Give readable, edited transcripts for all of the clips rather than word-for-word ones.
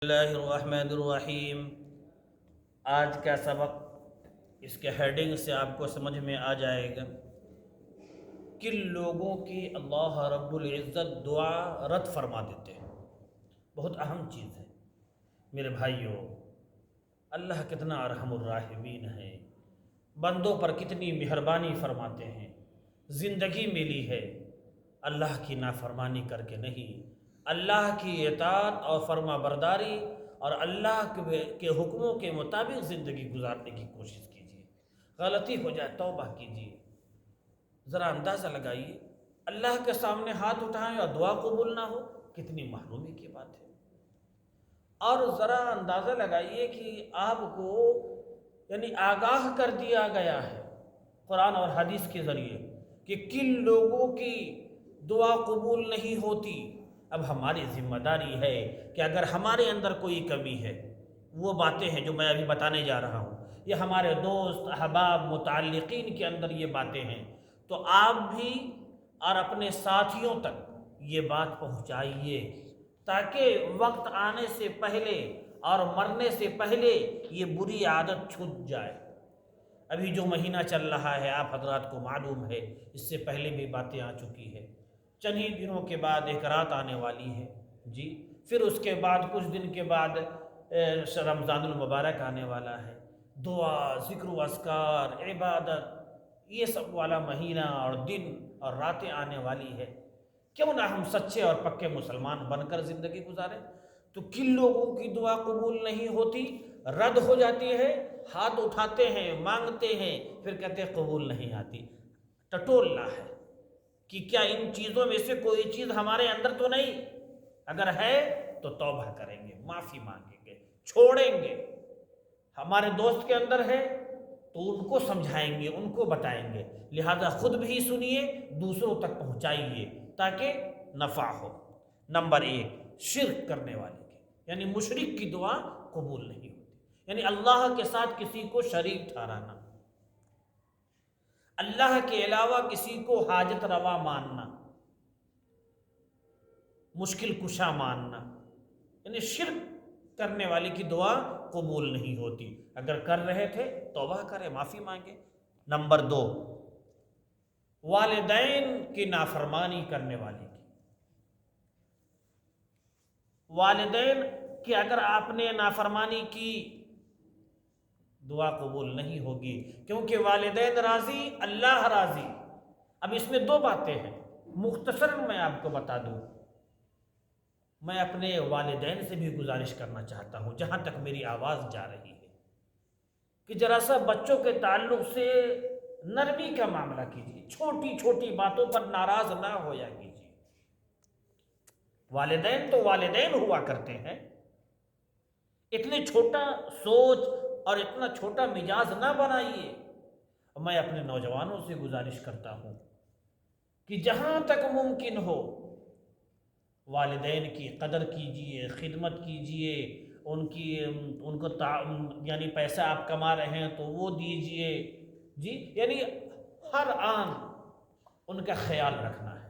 اللہ الرحمن الرحیم۔ آج کا سبق اس کے ہیڈنگ سے آپ کو سمجھ میں آ جائے گا۔ کن لوگوں کی اللہ رب العزت دعا رد فرما دیتے ہیں، بہت اہم چیز ہے میرے بھائیوں۔ اللہ کتنا ارحم الراحمین ہے، بندوں پر کتنی مہربانی فرماتے ہیں۔ زندگی ملی ہے اللہ کی نافرمانی کر کے نہیں، اللہ کی اطاعت اور فرما برداری اور اللہ کے حکموں کے مطابق زندگی گزارنے کی کوشش کیجیے۔ غلطی ہو جائے توبہ کیجیے۔ ذرا اندازہ لگائیے، اللہ کے سامنے ہاتھ اٹھائیں اور دعا قبول نہ ہو، کتنی محرومی کی بات ہے۔ اور ذرا اندازہ لگائیے کہ آپ کو آگاہ کر دیا گیا ہے قرآن اور حدیث کے ذریعے کہ کن لوگوں کی دعا قبول نہیں ہوتی۔ اب ہماری ذمہ داری ہے کہ اگر ہمارے اندر کوئی کمی ہے، وہ باتیں ہیں جو میں ابھی بتانے جا رہا ہوں، یہ ہمارے دوست احباب متعلقین کے اندر یہ باتیں ہیں، تو آپ بھی اور اپنے ساتھیوں تک یہ بات پہنچائیے تاکہ وقت آنے سے پہلے اور مرنے سے پہلے یہ بری عادت چھوٹ جائے۔ ابھی جو مہینہ چل رہا ہے آپ حضرات کو معلوم ہے، اس سے پہلے بھی باتیں آ چکی ہے۔ چند ہی دنوں کے بعد ایک رات آنے والی ہے جی، پھر اس کے بعد کچھ دن کے بعد رمضان المبارک آنے والا ہے۔ دعا، ذکر و اذکار، عبادت، یہ سب والا مہینہ اور دن اور راتیں آنے والی ہے۔ کیوں نہ ہم سچے اور پکے مسلمان بن کر زندگی گزاریں۔ تو کن لوگوں کی دعا قبول نہیں ہوتی، رد ہو جاتی ہے، ہاتھ اٹھاتے ہیں، مانگتے ہیں، پھر کہتے ہیں قبول نہیں آتی۔ ٹٹولنا ہے کہ کیا ان چیزوں میں سے کوئی چیز ہمارے اندر تو نہیں؟ اگر ہے تو توبہ کریں گے، معافی مانگیں گے، چھوڑیں گے۔ ہمارے دوست کے اندر ہے تو ان کو سمجھائیں گے، ان کو بتائیں گے، لہذا خود بھی سنیے، دوسروں تک پہنچائیے تاکہ نفع ہو۔ نمبر 1، شرک کرنے والے کی یعنی مشرک کی دعا قبول نہیں ہوتی، یعنی اللہ کے ساتھ کسی کو شریک ٹھہرانا، اللہ کے علاوہ کسی کو حاجت روا ماننا، مشکل کشا ماننا، یعنی شرک کرنے والے کی دعا قبول نہیں ہوتی۔ اگر کر رہے تھے توبہ کریں، معافی مانگیں۔ نمبر 2، والدین کی نافرمانی کرنے والے کی، والدین کی اگر آپ نے نافرمانی کی دعا قبول نہیں ہوگی، کیونکہ والدین راضی اللہ راضی۔ اب اس میں 2 باتیں ہیں، مختصر میں آپ کو بتا دوں۔ میں اپنے والدین سے بھی گزارش کرنا چاہتا ہوں جہاں تک میری آواز جا رہی ہے کہ ذرا سا بچوں کے تعلق سے نرمی کا معاملہ کیجیے، چھوٹی چھوٹی باتوں پر ناراض نہ ہویا کیجیے۔ والدین تو والدین ہوا کرتے ہیں، اتنے چھوٹا سوچ اور اتنا چھوٹا مزاج نہ بنائیے۔ میں اپنے نوجوانوں سے گزارش کرتا ہوں کہ جہاں تک ممکن ہو والدین کی قدر کیجیے، خدمت کیجیے، ان کو پیسہ آپ کما رہے ہیں تو وہ دیجیے جی، یعنی ہر آن ان کا خیال رکھنا ہے۔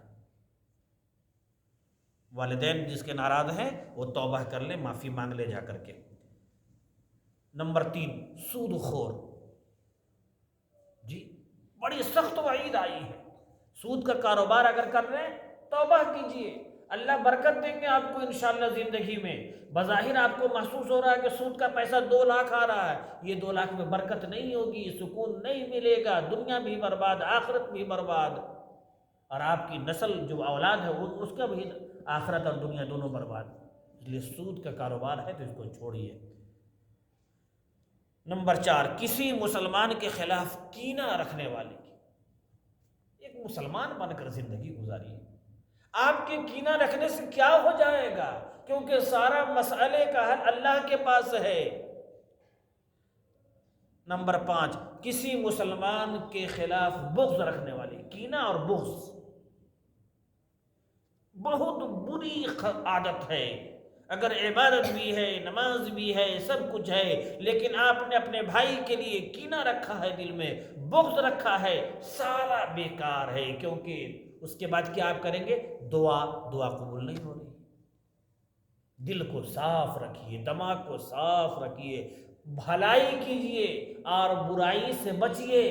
والدین جس کے ناراض ہیں وہ توبہ کر لے، معافی مانگ لے جا کر کے۔ نمبر 3، سود خور جی، بڑی سخت وعید آئی ہے۔ سود کا کاروبار اگر کر رہے ہیں توبہ کیجئے، اللہ برکت دیں گے آپ کو انشاءاللہ زندگی میں۔ بظاہر آپ کو محسوس ہو رہا ہے کہ سود کا پیسہ 2 لاکھ آ رہا ہے، یہ 2 لاکھ میں برکت نہیں ہوگی، سکون نہیں ملے گا، دنیا بھی برباد، آخرت بھی برباد، اور آپ کی نسل جو اولاد ہے اس کا بھی آخرت اور دنیا دونوں برباد۔ اس لیے سود کا کاروبار ہے تو اس کو چھوڑیے۔ نمبر 4، کسی مسلمان کے خلاف کینہ رکھنے والے کی، ایک مسلمان بن کر زندگی گزاری۔ آپ کے کینہ رکھنے سے کیا ہو جائے گا، کیونکہ سارا مسئلے کا حل اللہ کے پاس ہے۔ نمبر 5، کسی مسلمان کے خلاف بغض رکھنے والے، کینہ اور بغض بہت بری عادت ہے۔ اگر عبادت بھی ہے، نماز بھی ہے، سب کچھ ہے، لیکن آپ نے اپنے بھائی کے لیے کینہ رکھا ہے، دل میں بغض رکھا ہے، سارا بیکار ہے، کیونکہ اس کے بعد کیا آپ کریں گے؟ دعا قبول نہیں ہو رہی۔ دل کو صاف رکھیے، دماغ کو صاف رکھیے، بھلائی کیجیے اور برائی سے بچیے،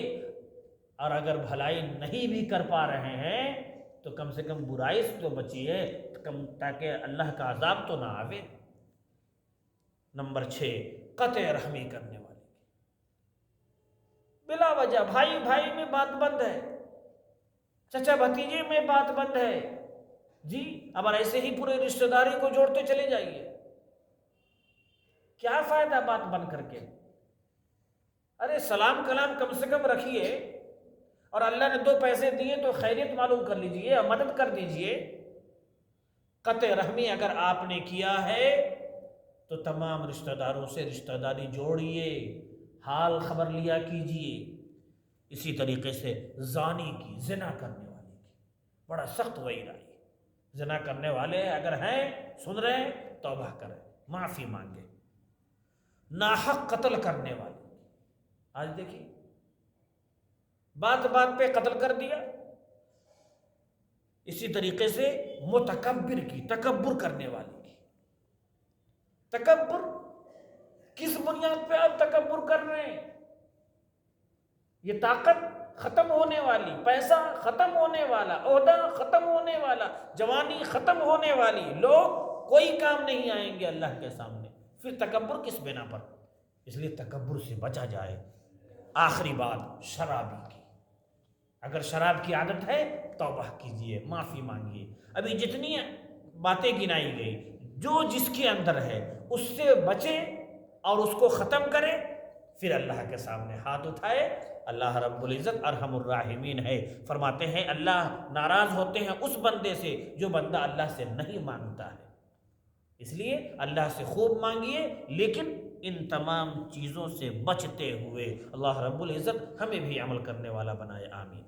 اور اگر بھلائی نہیں بھی کر پا رہے ہیں تو کم سے کم برائی سے تو بچیے، تاکہ اللہ کا عذاب تو نہ آوے۔ نمبر 6، قطع رحمی کرنے والے، بلا وجہ بھائی بھائی میں بات بند ہے، چچا بھتیجے میں بات بند ہے جی، اب ایسے ہی پورے رشتہ داری کو جوڑتے چلے جائیے، کیا فائدہ بات بند کر کے؟ ارے سلام کلام کم سے کم رکھیے، اور اللہ نے 2 پیسے دیے تو خیریت معلوم کر لیجئے اور مدد کر دیجئے۔ قطع رحمی اگر آپ نے کیا ہے تو تمام رشتہ داروں سے رشتہ داری جوڑیے، حال خبر لیا کیجئے۔ اسی طریقے سے زانی کی، زنا کرنے والے کی بڑا سخت وعید آئی، زنا کرنے والے اگر ہیں، سن رہے ہیں، توبہ کریں، معافی مانگیں۔ ناحق قتل کرنے والے، آج دیکھیے بات بات پہ قتل کر دیا۔ اسی طریقے سے متکبر کی، تکبر کرنے والے کی، تکبر کس بنیاد پہ آپ تکبر کر رہے ہیں؟ یہ طاقت ختم ہونے والی، پیسہ ختم ہونے والا، عہدہ ختم ہونے والا، جوانی ختم ہونے والی، لوگ کوئی کام نہیں آئیں گے اللہ کے سامنے، پھر تکبر کس بنا پر؟ اس لیے تکبر سے بچا جائے۔ آخری بات، شرابی کی، اگر شراب کی عادت ہے توبہ کیجئے، معافی مانگیے۔ ابھی جتنی باتیں گنائی گئی، جو جس کے اندر ہے اس سے بچیں اور اس کو ختم کریں، پھر اللہ کے سامنے ہاتھ اٹھائے۔ اللہ رب العزت ارحم الراحمین ہے، فرماتے ہیں اللہ ناراض ہوتے ہیں اس بندے سے جو بندہ اللہ سے نہیں مانگتا ہے۔ اس لیے اللہ سے خوب مانگیے، لیکن ان تمام چیزوں سے بچتے ہوئے۔ اللہ رب العزت ہمیں بھی عمل کرنے والا بنائے، آمین۔